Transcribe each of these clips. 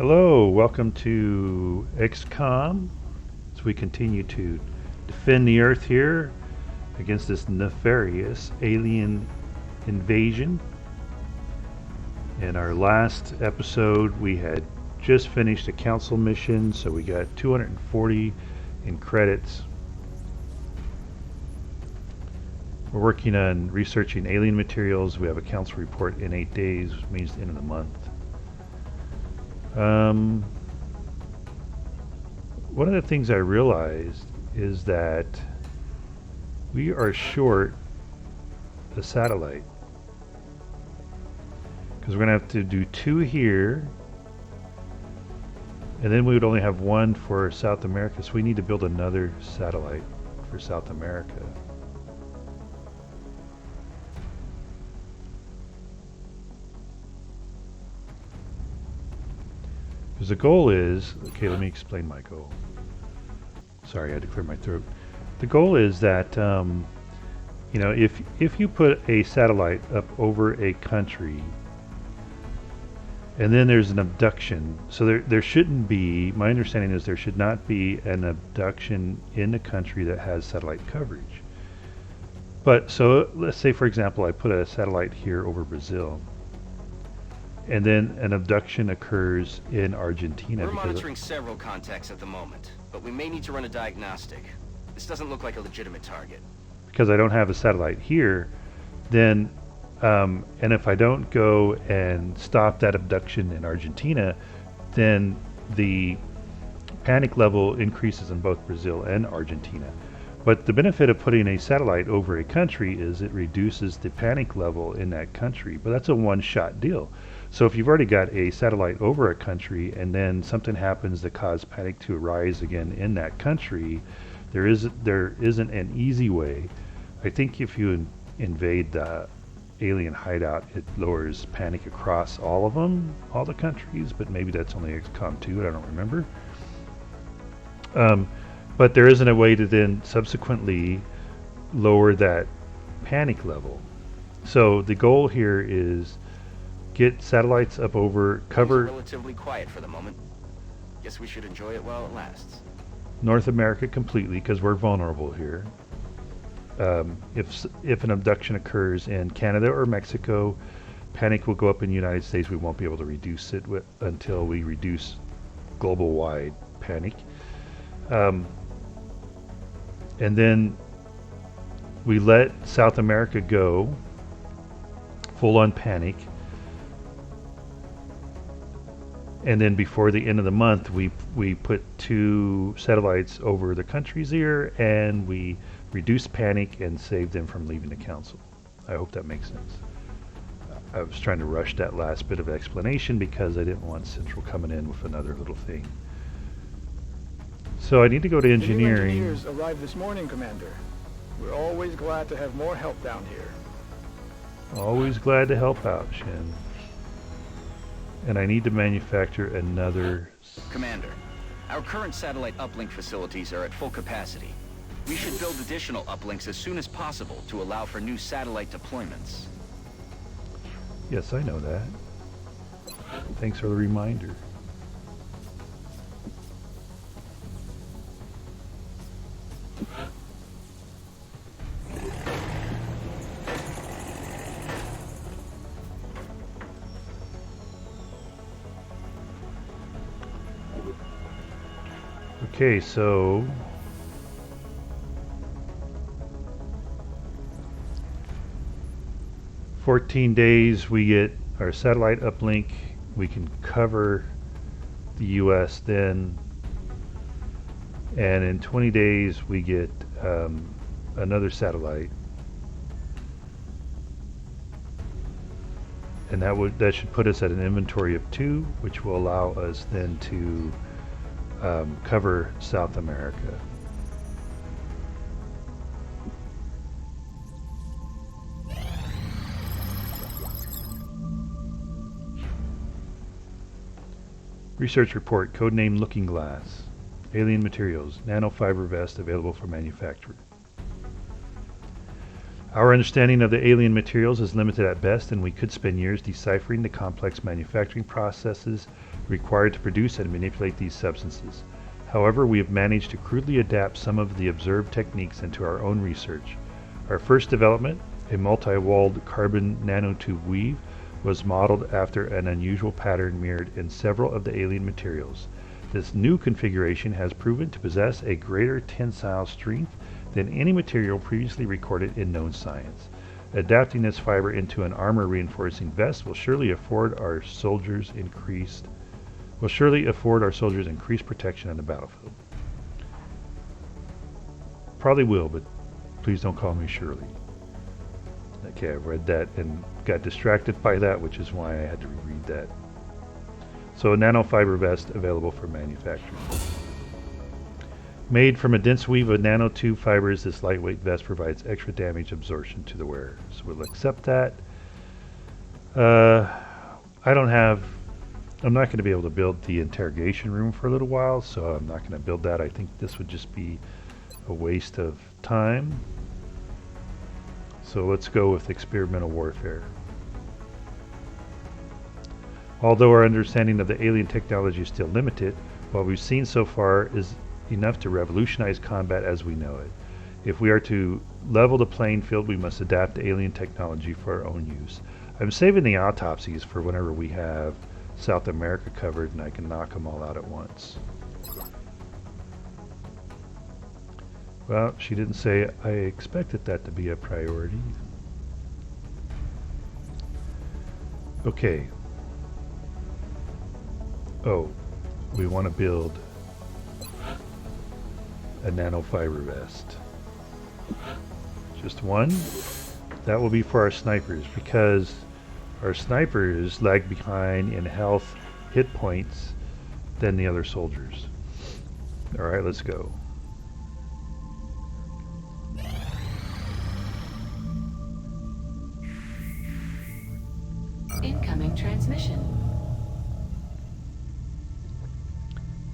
Hello, welcome to XCom as we continue to defend the Earth here against this nefarious alien invasion. In our last episode, we had just finished a council mission, so we got 240 in credits. We're working on researching alien materials. We have a council report in 8 days, which means the end of the month. One of the things I realized is that we are short a satellite because we're going to have to do 2 here, and then we would only have 1 for South America, so we need to build another satellite for South America. Because the goal is, okay, let me explain my goal. Sorry, I had to clear my throat. The goal is that, if you put a satellite up over a country, and then there's an abduction, so there shouldn't be, my understanding is there should not be an abduction in a country that has satellite coverage. But, so let's say for example I put a satellite here over Brazil, and then an abduction occurs in Argentina. We're monitoring several contacts at the moment, but we may need to run a diagnostic. This doesn't look like a legitimate target. Because I don't have a satellite here, then, and if I don't go and stop that abduction in Argentina, then the panic level increases in both Brazil and Argentina. But the benefit of putting a satellite over a country is it reduces the panic level in that country, but that's a one-shot deal. So if you've already got a satellite over a country and then something happens that causes panic to arise again in that country, there isn't an easy way. I think if you invade the alien hideout, it lowers panic across all of them, all the countries, but maybe that's only XCOM 2, I don't remember. But there isn't a way to then subsequently lower that panic level. So the goal here is get satellites up over, cover... It's relatively quiet for the moment. Guess we should enjoy it while it lasts. North America completely, because we're vulnerable here. If an abduction occurs in Canada or Mexico, panic will go up in the United States. We won't be able to reduce it until we reduce global-wide panic. And then we let South America go, full-on panic. And then before the end of the month, we put 2 satellites over the countries here, and we reduce panic and save them from leaving the council. I hope that makes sense. I was trying to rush that last bit of explanation because I didn't want Central coming in with another little thing. So I need to go to engineering. The new engineers arrived this morning, Commander. We're always glad to have more help down here. Always glad to help out, Shin. And I need to manufacture another... Commander, our current satellite uplink facilities are at full capacity. We should build additional uplinks as soon as possible to allow for new satellite deployments. Yes, I know that. Thanks for the reminder. Okay, so 14 days we get our satellite uplink. We can cover the US then, and in 20 days we get another satellite, and that should put us at an inventory of 2, which will allow us then to cover South America. Research report, codename Looking Glass. Alien materials, nanofiber vest available for manufacture. Our understanding of the alien materials is limited at best, and we could spend years deciphering the complex manufacturing processes required to produce and manipulate these substances. However, we have managed to crudely adapt some of the observed techniques into our own research. Our first development, a multi-walled carbon nanotube weave, was modeled after an unusual pattern mirrored in several of the alien materials. This new configuration has proven to possess a greater tensile strength than any material previously recorded in known science. Adapting this fiber into an armor-reinforcing vest will surely afford our soldiers increased protection on the battlefield. Probably will, but please don't call me Shirley. Okay, I read that and got distracted by that, which is why I had to reread that. So a nanofiber vest available for manufacturing. Made from a dense weave of nanotube fibers, this lightweight vest provides extra damage absorption to the wearer. So we'll accept that. I'm not going to be able to build the interrogation room for a little while, so I'm not going to build that. I think this would just be a waste of time. So let's go with experimental warfare. Although our understanding of the alien technology is still limited, what we've seen so far is enough to revolutionize combat as we know it. If we are to level the playing field, we must adapt the alien technology for our own use. I'm saving the autopsies for whenever we have South America covered and I can knock them all out at once. Well, she didn't say I expected that to be a priority. Okay. Oh, we want to build a nanofiber vest. Just one. That will be for our snipers, because our snipers lag behind in health hit points than the other soldiers. Alright, let's go. Incoming transmission.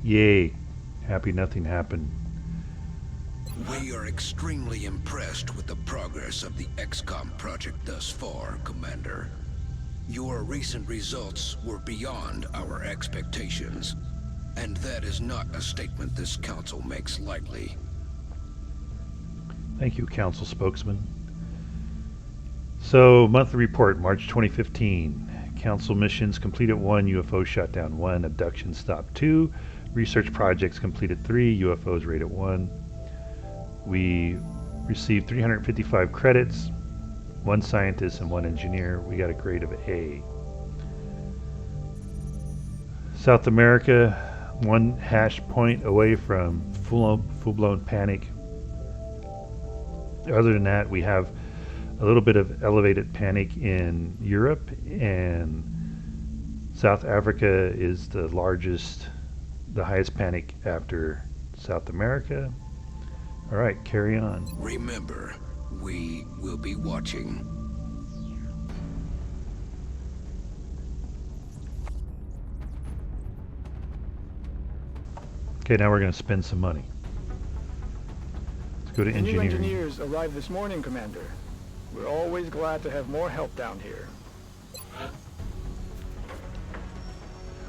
Yay. Happy nothing happened. We are extremely impressed with the progress of the XCom project thus far, Commander. Your recent results were beyond our expectations, and that is not a statement this council makes lightly. Thank you, Council Spokesman. So, monthly report, March 2015. Council missions completed 1, UFO shot down 1, abduction stopped 2, research projects completed 3, UFOs rated 1. We received 355 credits, 1 scientist and 1 engineer. We got a grade of A. South America, 1 hash point away from full-blown panic. Other than that, we have a little bit of elevated panic in Europe, and South Africa is the highest panic after South America. All right, carry on. Remember, we will be watching. Okay, now we're going to spend some money. Let's go to The new engineering. engineers arrived this morning, Commander. We're always glad to have more help down here.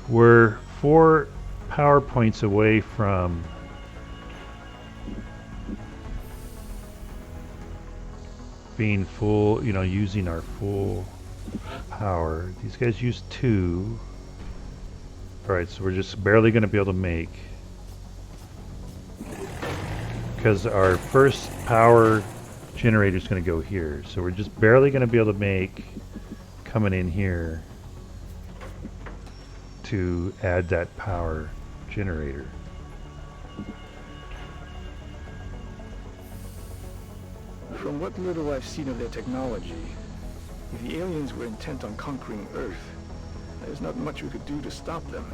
We're 4 power points away from being full, using our full power. These guys use 2. Alright, so we're just barely going to be able to make, because our first power generator is going to go here. So we're just barely going to be able to make coming in here to add that power generator. From what little I've seen of their technology, if the aliens were intent on conquering Earth, there's not much we could do to stop them.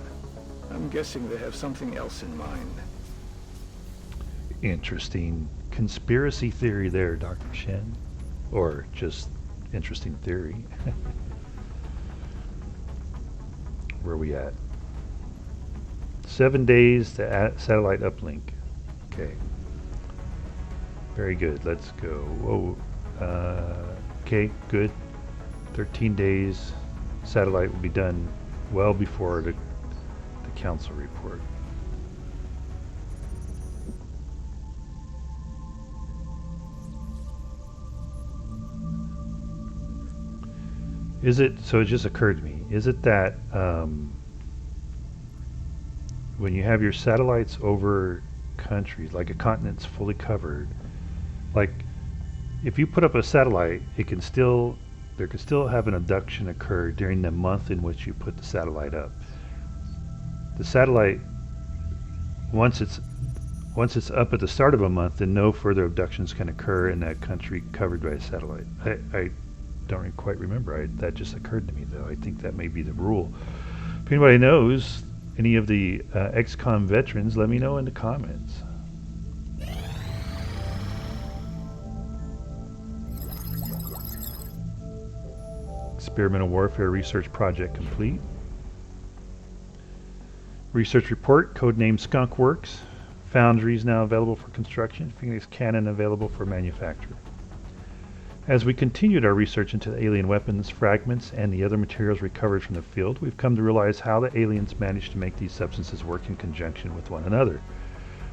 I'm guessing they have something else in mind. Interesting conspiracy theory there, Dr. Shen. Or just interesting theory. Where are we at? 7 days to satellite uplink. Okay. Very good. Let's go. Whoa. Okay, good. 13 days. Satellite will be done well before the council report. Is it, so it just occurred to me, is it that when you have your satellites over countries, like a continent's fully covered, like if you put up a satellite, it can still, there could still have an abduction occur during the month in which you put the satellite up. The satellite, once it's up at the start of a month, then no further abductions can occur in that country covered by a satellite. I don't quite remember. That just occurred to me, though. I think that may be the rule. If anybody knows, any of the XCom veterans, let me know in the comments. Experimental Warfare Research Project complete. Research report, codename Skunk Works. Foundries now available for construction. Phoenix Cannon available for manufacture. As we continued our research into the alien weapons, fragments, and the other materials recovered from the field, we've come to realize how the aliens managed to make these substances work in conjunction with one another.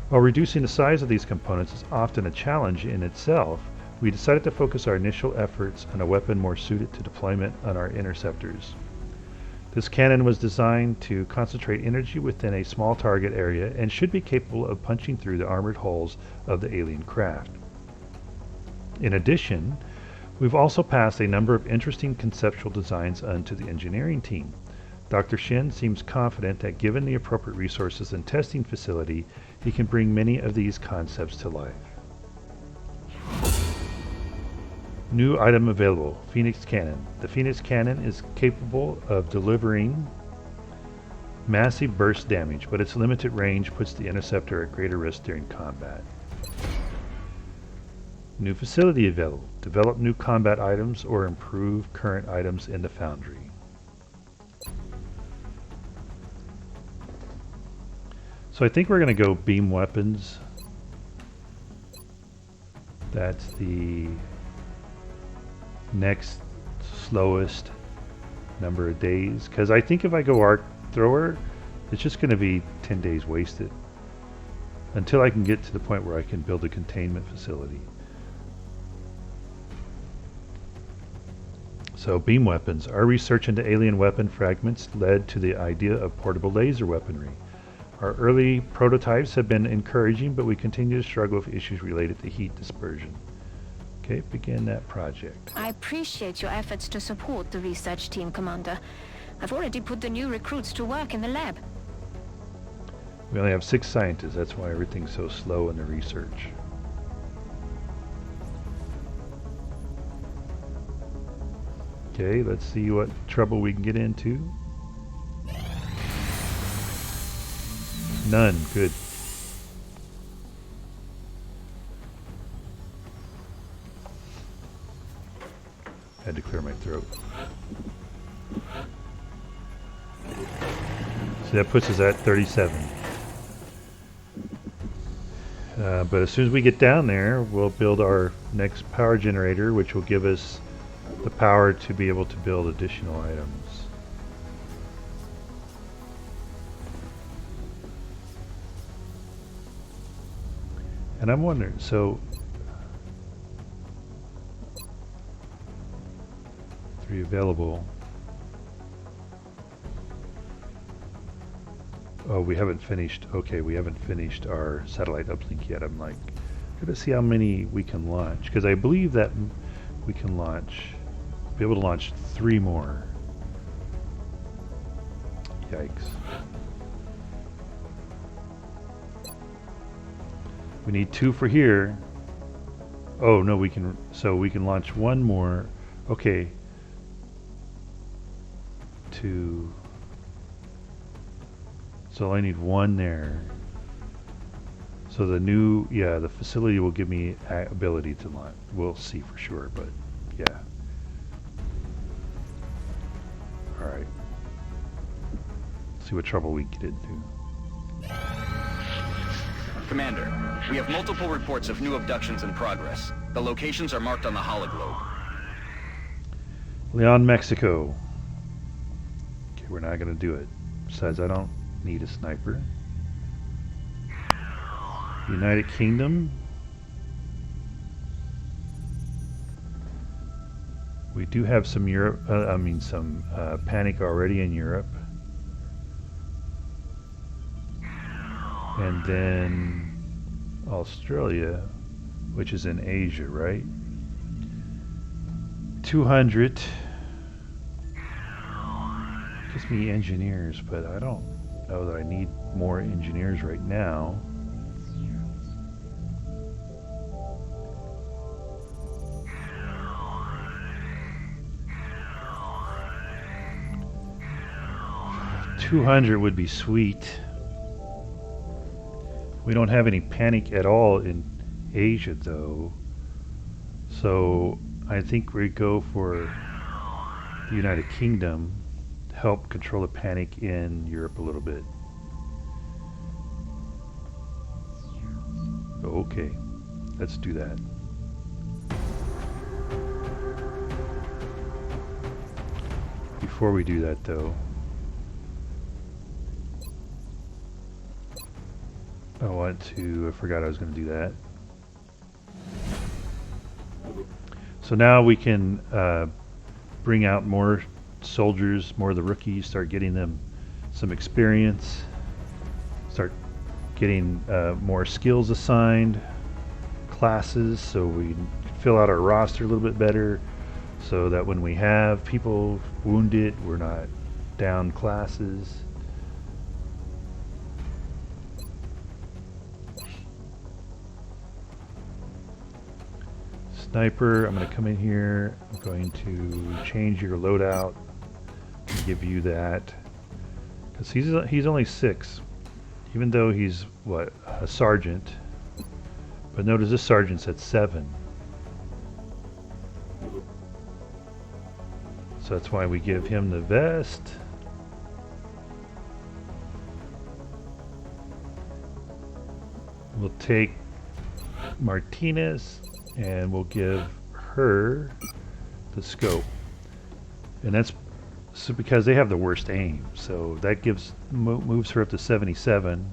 While reducing the size of these components is often a challenge in itself, we decided to focus our initial efforts on a weapon more suited to deployment on our interceptors. This cannon was designed to concentrate energy within a small target area and should be capable of punching through the armored hulls of the alien craft. In addition, we've also passed a number of interesting conceptual designs on to the engineering team. Dr. Shin seems confident that given the appropriate resources and testing facility, he can bring many of these concepts to life. New item available, Phoenix Cannon. The Phoenix Cannon is capable of delivering massive burst damage, but its limited range puts the interceptor at greater risk during combat. New facility available. Develop new combat items or improve current items in the foundry. So I think we're going to go beam weapons. That's the next slowest number of days. Because I think if I go arc thrower, it's just going to be 10 days wasted. Until I can get to the point where I can build a containment facility. So beam weapons. Our research into alien weapon fragments led to the idea of portable laser weaponry. Our early prototypes have been encouraging, but we continue to struggle with issues related to heat dispersion. Okay, begin that project. I appreciate your efforts to support the research team, Commander. I've already put the new recruits to work in the lab. We only have 6 scientists, that's why everything's so slow in the research. Okay, let's see what trouble we can get into. None, good. Had to clear my throat. So that puts us at 37. But as soon as we get down there, we'll build our next power generator, which will give us the power to be able to build additional items. And I'm wondering, so 3 available. Oh, we haven't finished. Okay, we haven't finished our satellite uplink yet. I'm like, gotta see how many we can launch, because I believe that we can be able to launch 3 more. Yikes. We need 2 for here. Oh no, so we can launch 1 more. Okay. 2. So I need 1 there. So the new, the facility will give me ability to launch. We'll see for sure, but yeah. Alright. See what trouble we get into. Commander, we have multiple reports of new abductions in progress. The locations are marked on the hologlobe. Leon, Mexico. Okay, we're not going to do it. Besides, I don't need a sniper. United Kingdom. We do have some Europe, some panic already in Europe. And then Australia, which is in Asia, right? 200. Gives me engineers, but I don't know that I need more engineers right now. $200 would be sweet. We don't have any panic at all in Asia, though. So I think we go for the United Kingdom to help control the panic in Europe a little bit. Okay, let's do that. Before we do that, though, I forgot I was going to do that. So now we can bring out more soldiers, more of the rookies, start getting them some experience, start getting more skills assigned, classes, so we can fill out our roster a little bit better, so that when we have people wounded, we're not down classes. Sniper, I'm going to come in here, I'm going to change your loadout and give you that, because he's only 6, even though he's what, a sergeant, but notice this sergeant's at 7, so that's why we give him the vest. We'll take Martinez and we'll give her the scope, and that's so because they have the worst aim, so that moves her up to 77,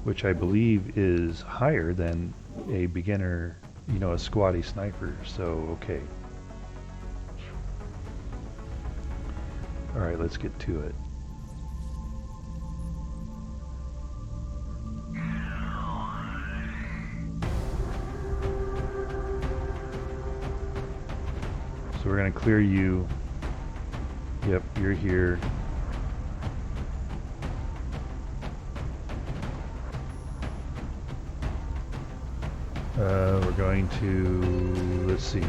which I believe is higher than a beginner, a squatty sniper. So okay, all right, let's get to it. So we're going to clear you. Yep, you're here. We're going to, let's see.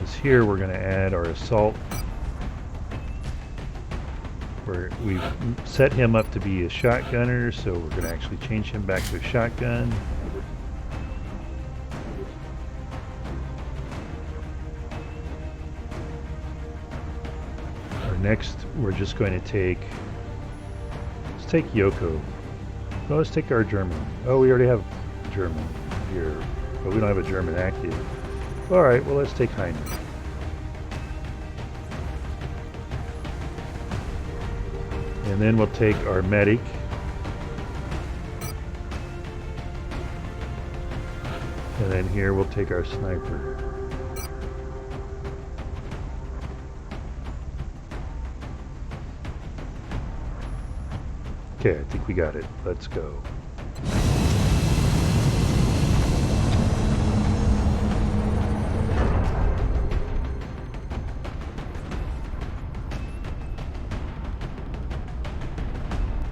This here we're going to add our assault. We've set him up to be a shotgunner, so we're going to actually change him back to a shotgun. Next, we're just going to let's take Yoko. No, let's take our German. Oh, we already have German here, but we don't have a German active. All right, well, let's take Heiner. And then we'll take our medic. And then here we'll take our sniper. Okay, I think we got it. Let's go.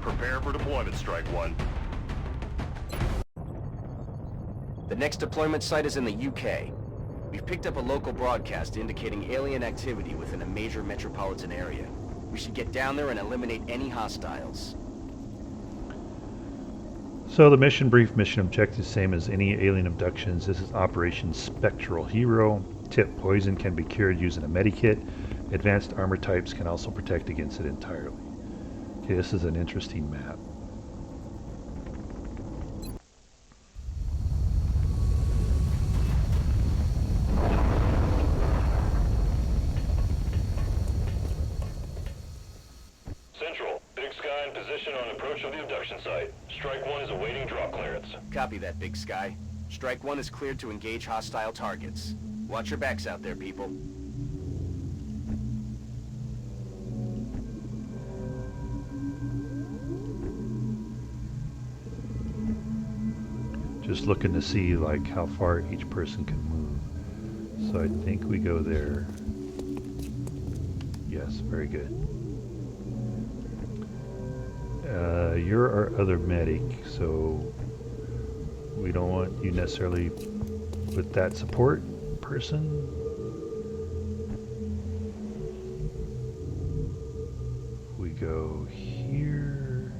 Prepare for deployment, Strike One. The next deployment site is in the UK. We've picked up a local broadcast indicating alien activity within a major metropolitan area. We should get down there and eliminate any hostiles. So the mission brief, mission objective, same as any alien abductions. This is Operation Spectral Hero. Tip: poison can be cured using a medikit. Advanced armor types can also protect against it entirely. Okay, this is an interesting map. Central, Big Sky in position on approach of the abduction site. Strike 1 is awaiting drop clearance. Copy that, Big Sky. Strike 1 is cleared to engage hostile targets. Watch your backs out there, people. Just looking to see like how far each person can move. So I think we go there. Yes, very good. You're our other medic, so we don't want you necessarily with that support person. We go here.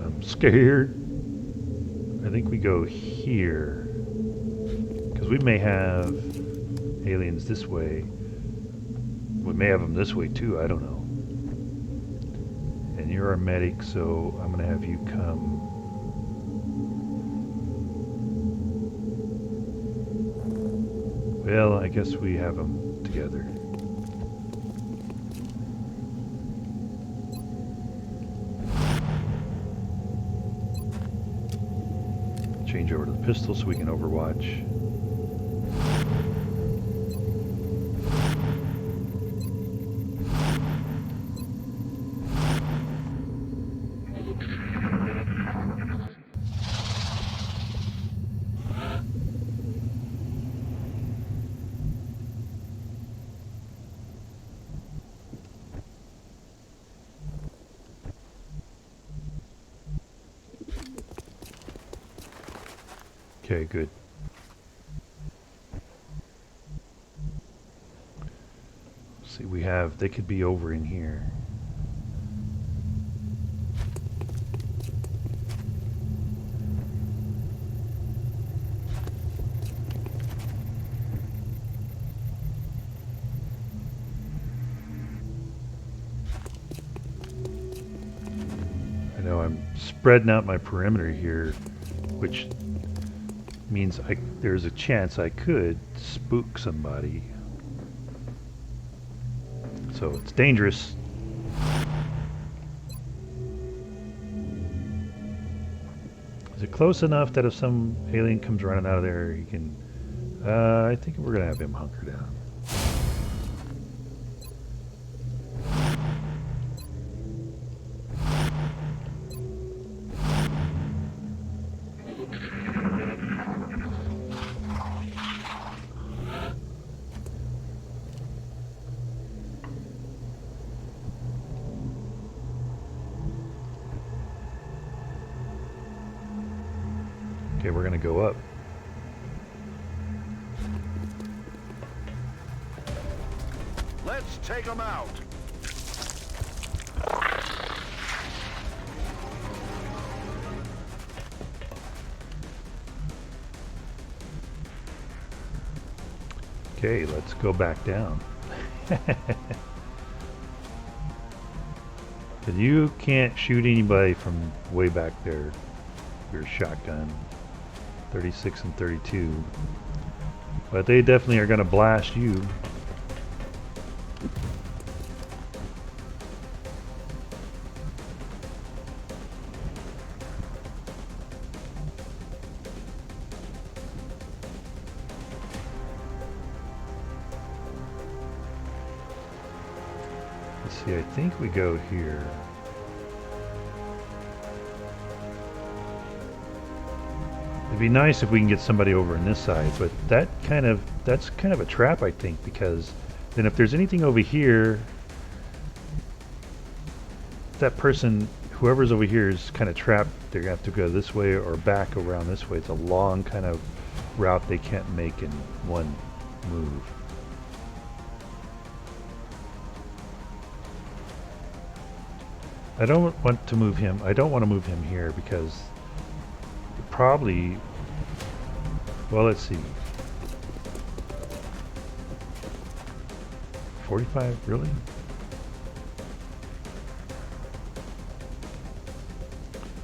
I'm scared. I think we go here because we may have aliens this way. We may have them this way too, I don't know. And you're our medic, so I'm gonna have you come. Well, I guess we have them together. Change over to the pistol so we can overwatch. Okay, good. See, we have, they could be over in here. I know I'm spreading out my perimeter here, which means there's a chance I could spook somebody. So it's dangerous. Is it close enough that if some alien comes running out of there, he can... I think we're gonna have him hunker down. Okay, we're gonna go up. Let's take them out. Okay, let's go back down. And you can't shoot anybody from way back there. Your shotgun. 36 and 32. But they definitely are going to blast you. Let's see, I think we go here. It'd be nice if we can get somebody over on this side, but that's kind of a trap, I think, because then if there's anything over here, that person, whoever's over here, is kind of trapped. They're gonna have to go this way or back around this way. It's a long kind of route they can't make in one move. I don't want to move him. I don't want to move him here because probably, well, let's see. 45, really? I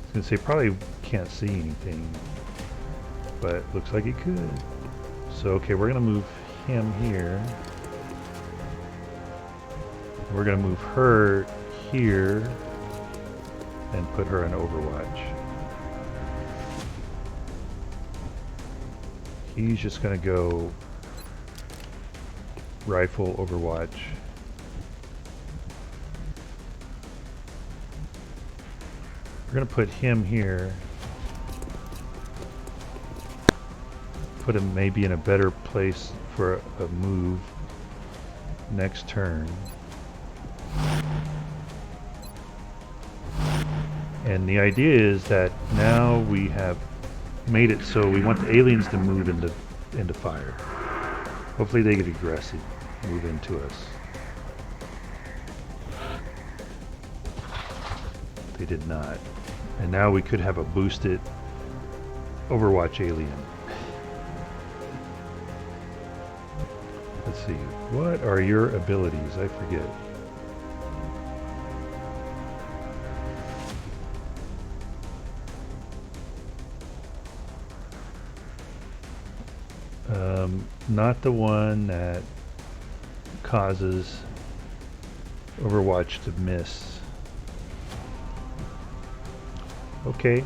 was gonna say probably can't see anything, but looks like it could. So okay, we're gonna move him here. We're gonna move her here and put her in Overwatch. He's just gonna go rifle Overwatch. We're gonna put him here. Put him maybe in a better place for a move next turn. And the idea is that now we have made it so we want the aliens to move into fire. Hopefully they get aggressive, move into us. They did not. And now we could have a boosted Overwatch alien. Let's see. What are your abilities? I forget. Not the one that causes Overwatch to miss. Okay.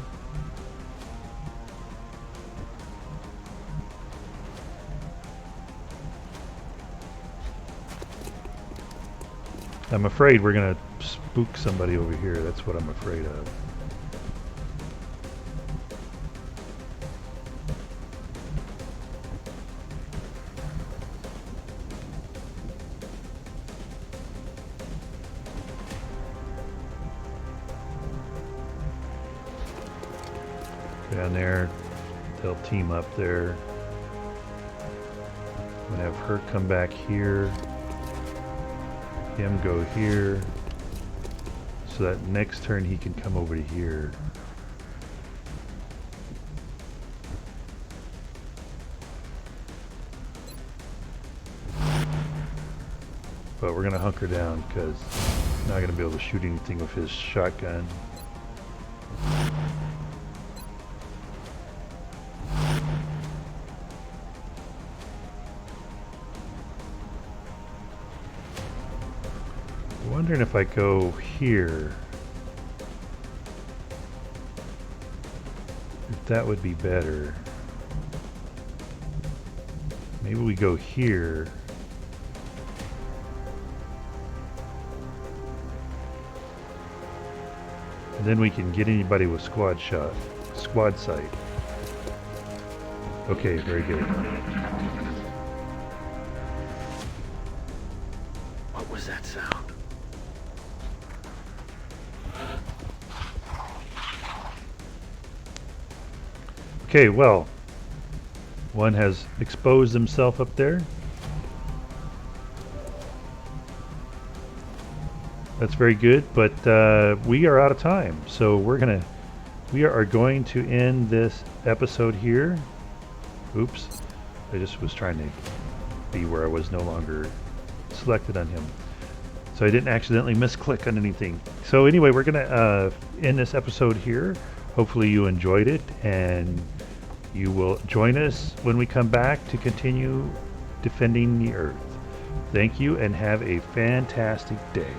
I'm afraid we're gonna spook somebody over here. That's what I'm afraid of. Down there, they'll team up there. I'm gonna have her come back here, him go here, so that next turn he can come over to here. But we're gonna hunker down because I'm not gonna be able to shoot anything with his shotgun. Wondering if I go here, if that would be better. Maybe we go here. And then we can get anybody with squad sight. Okay, very good. What was that sound? Okay, well, one has exposed himself up there. That's very good, but we are out of time, so we are going to end this episode here. Oops, I just was trying to be where I was no longer selected on him, so I didn't accidentally misclick on anything. So anyway, we're gonna end this episode here. Hopefully you enjoyed it, and you will join us when we come back to continue defending the Earth. Thank you, and have a fantastic day.